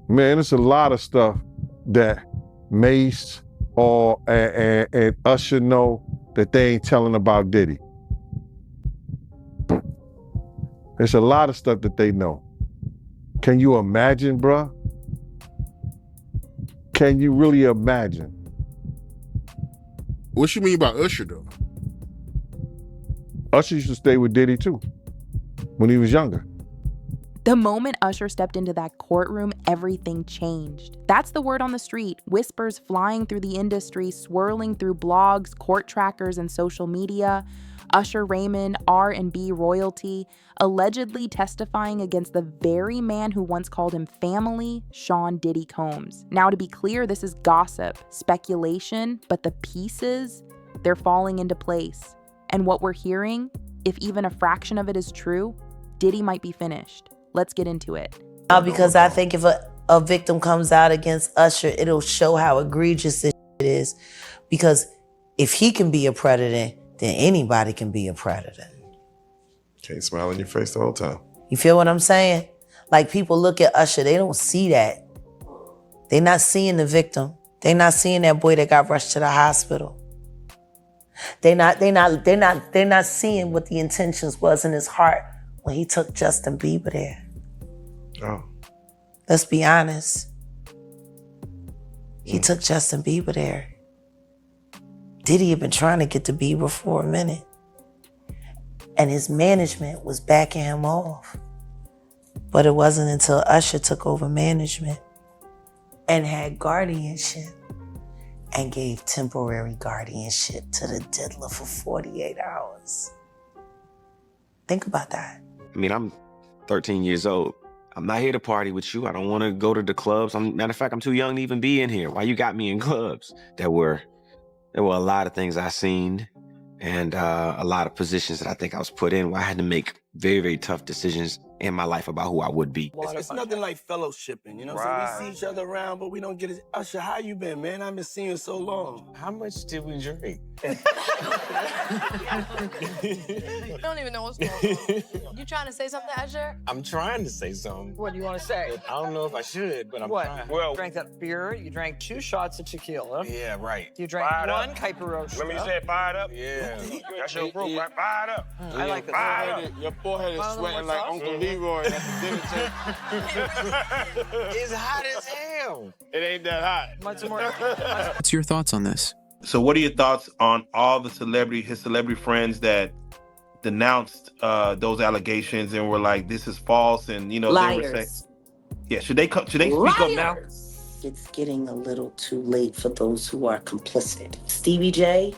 Man, it's a lot of stuff that Mace and Usher know that they ain't telling about Diddy. There's a lot of stuff that they know. Can you imagine, bruh? Can you really imagine? What you mean by Usher, though? Usher used to stay with Diddy, too, when he was younger. The moment Usher stepped into that courtroom, everything changed. That's the word on the street. Whispers flying through the industry, swirling through blogs, court trackers, and social media. Usher Raymond, R&B royalty, allegedly testifying against the very man who once called him family, Sean Diddy Combs. Now, to be clear, this is gossip, speculation, but the pieces, they're falling into place. And what we're hearing, if even a fraction of it is true, Diddy might be finished. Let's get into it. Because I think if a victim comes out against Usher, it'll show how egregious this is. Because if he can be a predator, then anybody can be a predator. Can't smile on your face the whole time. You feel what I'm saying? Like, people look at Usher, they don't see that. They're not seeing the victim. They're not seeing that boy that got rushed to the hospital. They're not seeing what the intentions was in his heart when he took Justin Bieber there. Oh. Let's be honest. He took Justin Bieber there. Diddy had been trying to get to Bieber for a minute. And his management was backing him off. But it wasn't until Usher took over management and had guardianship and gave temporary guardianship to the diddler for 48 hours. Think about that. I mean, I'm 13 years old. I'm not here to party with you. I don't want to go to the clubs. Matter of fact, I'm too young to even be in here. Why you got me in clubs? There were a lot of things I seen and a lot of positions that I think I was put in where I had to make very, very tough decisions in my life about who I would be. It's nothing like fellowshipping, you know? Right. So we see each other around, but we don't get it. Usher, how you been, man? I've been seeing you so long. How much did we drink? I don't even know what's going on. You trying to say something, Usher? I'm trying to say something. What do you want to say? I don't know if I should, but I'm trying. Well, you drank that beer, you drank 2 shots of tequila. Yeah, right. You drank Fired 1 up. Caipirosha. Let me say fired up. Yeah. That's your group, right? Fired up. I like that. Fired up. Your forehead is sweating like Uncle Leroy at the dinner table. It's hot as hell. It ain't that hot. What's your thoughts on this? So what are your thoughts on all the his celebrity friends that denounced those allegations and were like, this is false, and they were saying, yeah, should they speak up now? It's getting a little too late for those who are complicit. Stevie J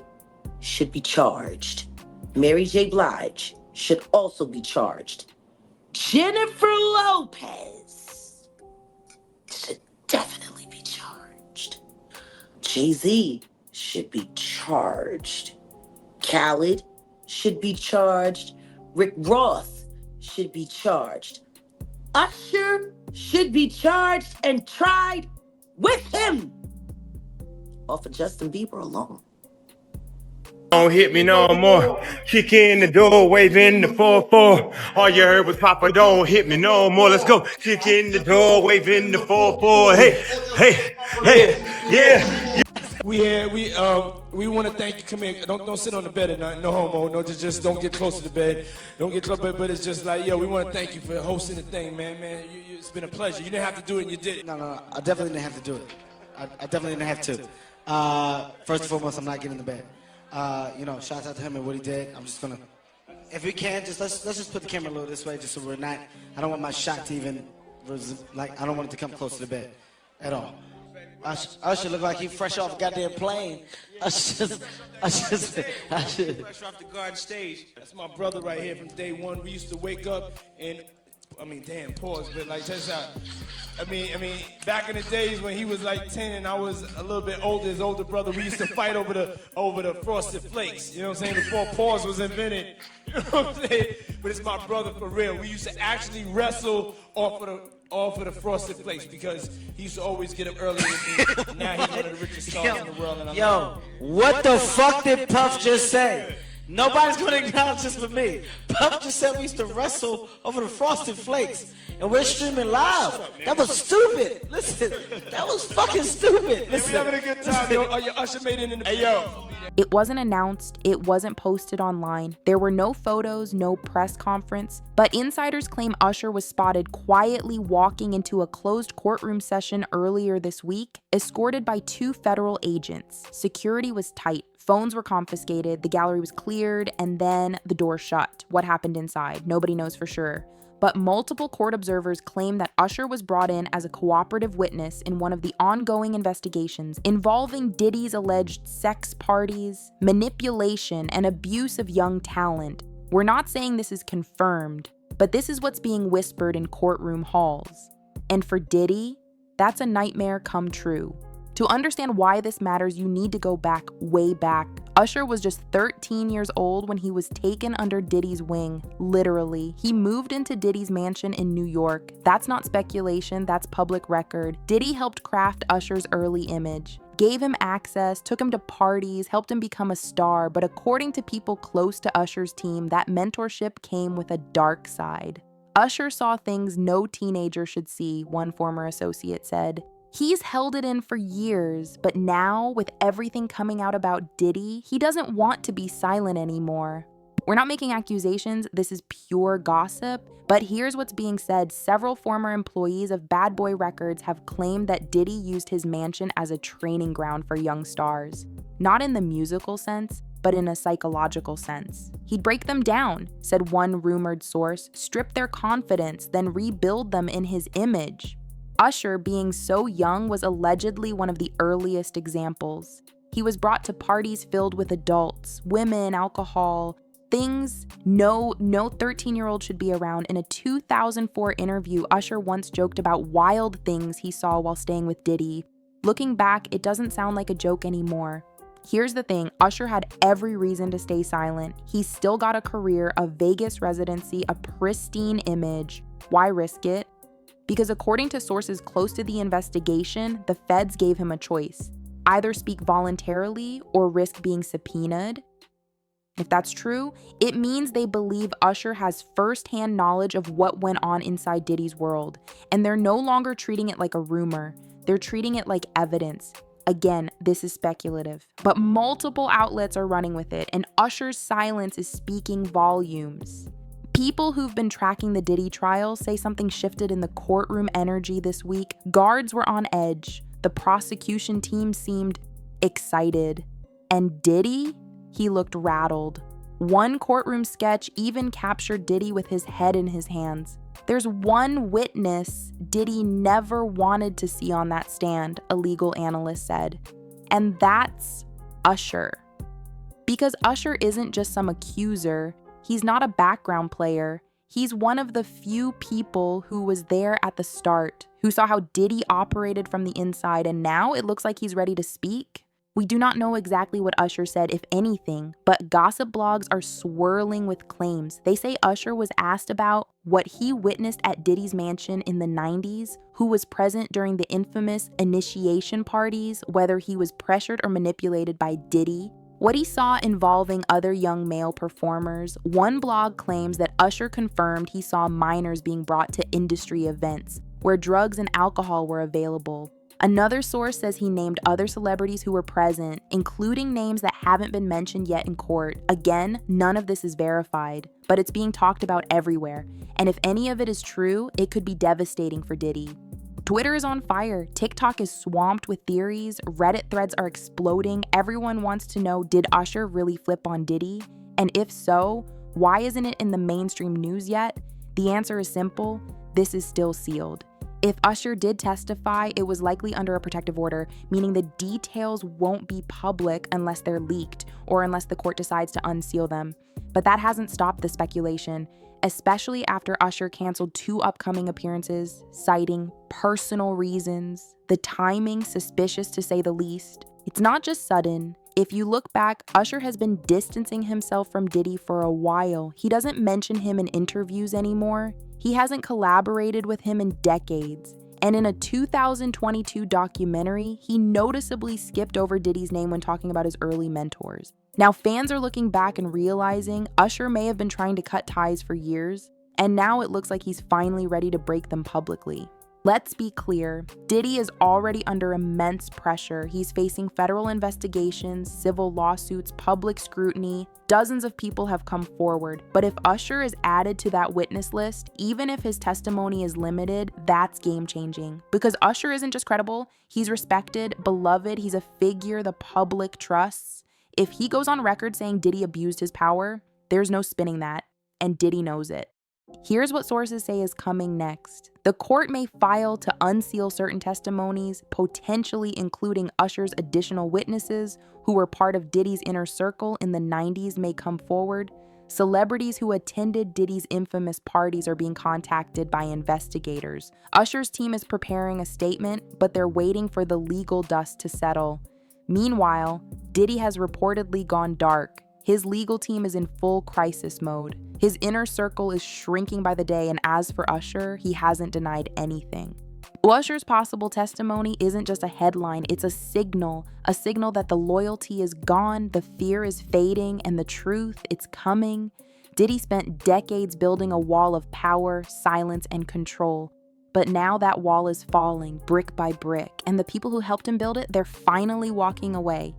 should be charged. Mary J. Blige should also be charged. Jennifer Lopez should definitely be charged. Jay-Z should be charged. Khaled should be charged. Rick Ross should be charged. Usher should be charged and tried with him. Or for Justin Bieber alone. Don't hit me no more. Kick in the door, waving the 4-4. All you heard was Papa, don't hit me no more. Let's go. Kick in the door, waving the 4-4. Hey, yeah. We want to thank you. Come here. Don't sit on the bed at night. No homo. No, just don't get close to the bed. Don't get close. But it's just like, we want to thank you for hosting the thing, man. It's been a pleasure. You didn't have to do it, and you did it. No. I definitely didn't have to do it. I definitely didn't have to. First and foremost, I'm not getting in the bed. Shout out to him and what he did. I'm just gonna, if we can, let's just put the camera a little this way, just so we're not. I don't want my shot to even, I don't want it to come close to the bed, at all. Usher look like he fresh off a goddamn plane. Usher. Fresh off the garden stage. That's my brother right here from day one. We used to wake up and, pause, but check this out. Back in the days when he was like 10 and I was a little bit older, his older brother, we used to fight over the Frosted Flakes. You know what I'm saying? Before pause was invented. You know what I'm saying? But it's my brother for real. We used to actually wrestle off of the Frosted Flakes because he used to always get up early with me. Now he's one of the richest stars in the world. And what the fuck did Puff just say? Nobody's going to acknowledge this but me. Puff just said we used to wrestle over the Frosted Flakes, and we're streaming live. That was stupid. Listen, that was fucking stupid. Listen. We having a good time, yo. Your Usher made it in the... Hey, yo. It wasn't announced, it wasn't posted online. There were no photos, no press conference, but insiders claim Usher was spotted quietly walking into a closed courtroom session earlier this week, escorted by 2 federal agents. Security was tight, phones were confiscated, the gallery was cleared, and then the door shut. What happened inside? Nobody knows for sure. But multiple court observers claim that Usher was brought in as a cooperative witness in one of the ongoing investigations involving Diddy's alleged sex parties, manipulation, and abuse of young talent. We're not saying this is confirmed, but this is what's being whispered in courtroom halls. And for Diddy, that's a nightmare come true. To understand why this matters, you need to go back, way back. Usher was just 13 years old when he was taken under Diddy's wing, literally. He moved into Diddy's mansion in New York. That's not speculation, that's public record. Diddy helped craft Usher's early image, gave him access, took him to parties, helped him become a star, but according to people close to Usher's team, that mentorship came with a dark side. Usher saw things no teenager should see, one former associate said. He's held it in for years, but now, with everything coming out about Diddy, he doesn't want to be silent anymore. We're not making accusations, this is pure gossip, but here's what's being said. Several former employees of Bad Boy Records have claimed that Diddy used his mansion as a training ground for young stars. Not in the musical sense, but in a psychological sense. He'd break them down, said one rumored source, strip their confidence, then rebuild them in his image. Usher, being so young, was allegedly one of the earliest examples. He was brought to parties filled with adults, women, alcohol, things no 13-year-old should be around. In a 2004 interview, Usher once joked about wild things he saw while staying with Diddy. Looking back, it doesn't sound like a joke anymore. Here's the thing, Usher had every reason to stay silent. He's still got a career, a Vegas residency, a pristine image. Why risk it? Because according to sources close to the investigation, the feds gave him a choice. Either speak voluntarily or risk being subpoenaed. If that's true, it means they believe Usher has firsthand knowledge of what went on inside Diddy's world, and they're no longer treating it like a rumor. They're treating it like evidence. Again, this is speculative, but multiple outlets are running with it, and Usher's silence is speaking volumes. People who've been tracking the Diddy trial say something shifted in the courtroom energy this week. Guards were on edge. The prosecution team seemed excited. And Diddy? He looked rattled. One courtroom sketch even captured Diddy with his head in his hands. There's one witness Diddy never wanted to see on that stand, a legal analyst said. And that's Usher. Because Usher isn't just some accuser. He's not a background player. He's one of the few people who was there at the start, who saw how Diddy operated from the inside, and now it looks like he's ready to speak. We do not know exactly what Usher said, if anything, but gossip blogs are swirling with claims. They say Usher was asked about what he witnessed at Diddy's mansion in the 90s, who was present during the infamous initiation parties, whether he was pressured or manipulated by Diddy, what he saw involving other young male performers. One blog claims that Usher confirmed he saw minors being brought to industry events where drugs and alcohol were available. Another source says he named other celebrities who were present, including names that haven't been mentioned yet in court. Again, none of this is verified, but it's being talked about everywhere. And if any of it is true, it could be devastating for Diddy. Twitter is on fire. TikTok is swamped with theories. Reddit threads are exploding. Everyone wants to know, did Usher really flip on Diddy? And if so, why isn't it in the mainstream news yet? The answer is simple. This is still sealed. If Usher did testify, it was likely under a protective order, meaning the details won't be public unless they're leaked or unless the court decides to unseal them. But that hasn't stopped the speculation, especially after Usher canceled 2 upcoming appearances, citing personal reasons. The timing suspicious to say the least. It's not just sudden. If you look back, Usher has been distancing himself from Diddy for a while. He doesn't mention him in interviews anymore. He hasn't collaborated with him in decades. And in a 2022 documentary, he noticeably skipped over Diddy's name when talking about his early mentors. Now, fans are looking back and realizing Usher may have been trying to cut ties for years, and now it looks like he's finally ready to break them publicly. Let's be clear, Diddy is already under immense pressure. He's facing federal investigations, civil lawsuits, public scrutiny. Dozens of people have come forward. But if Usher is added to that witness list, even if his testimony is limited, that's game-changing. Because Usher isn't just credible, he's respected, beloved, he's a figure the public trusts. If he goes on record saying Diddy abused his power, there's no spinning that, and Diddy knows it. Here's what sources say is coming next. The court may file to unseal certain testimonies, potentially including Usher's additional witnesses who were part of Diddy's inner circle in the 90s may come forward. Celebrities who attended Diddy's infamous parties are being contacted by investigators. Usher's team is preparing a statement, but they're waiting for the legal dust to settle. Meanwhile, Diddy has reportedly gone dark. His legal team is in full crisis mode. His inner circle is shrinking by the day, and as for Usher, he hasn't denied anything. Usher's possible testimony isn't just a headline, it's a signal that the loyalty is gone, the fear is fading, and the truth, it's coming. Diddy spent decades building a wall of power, silence, and control. But now that wall is falling brick by brick, and the people who helped him build it, they're finally walking away.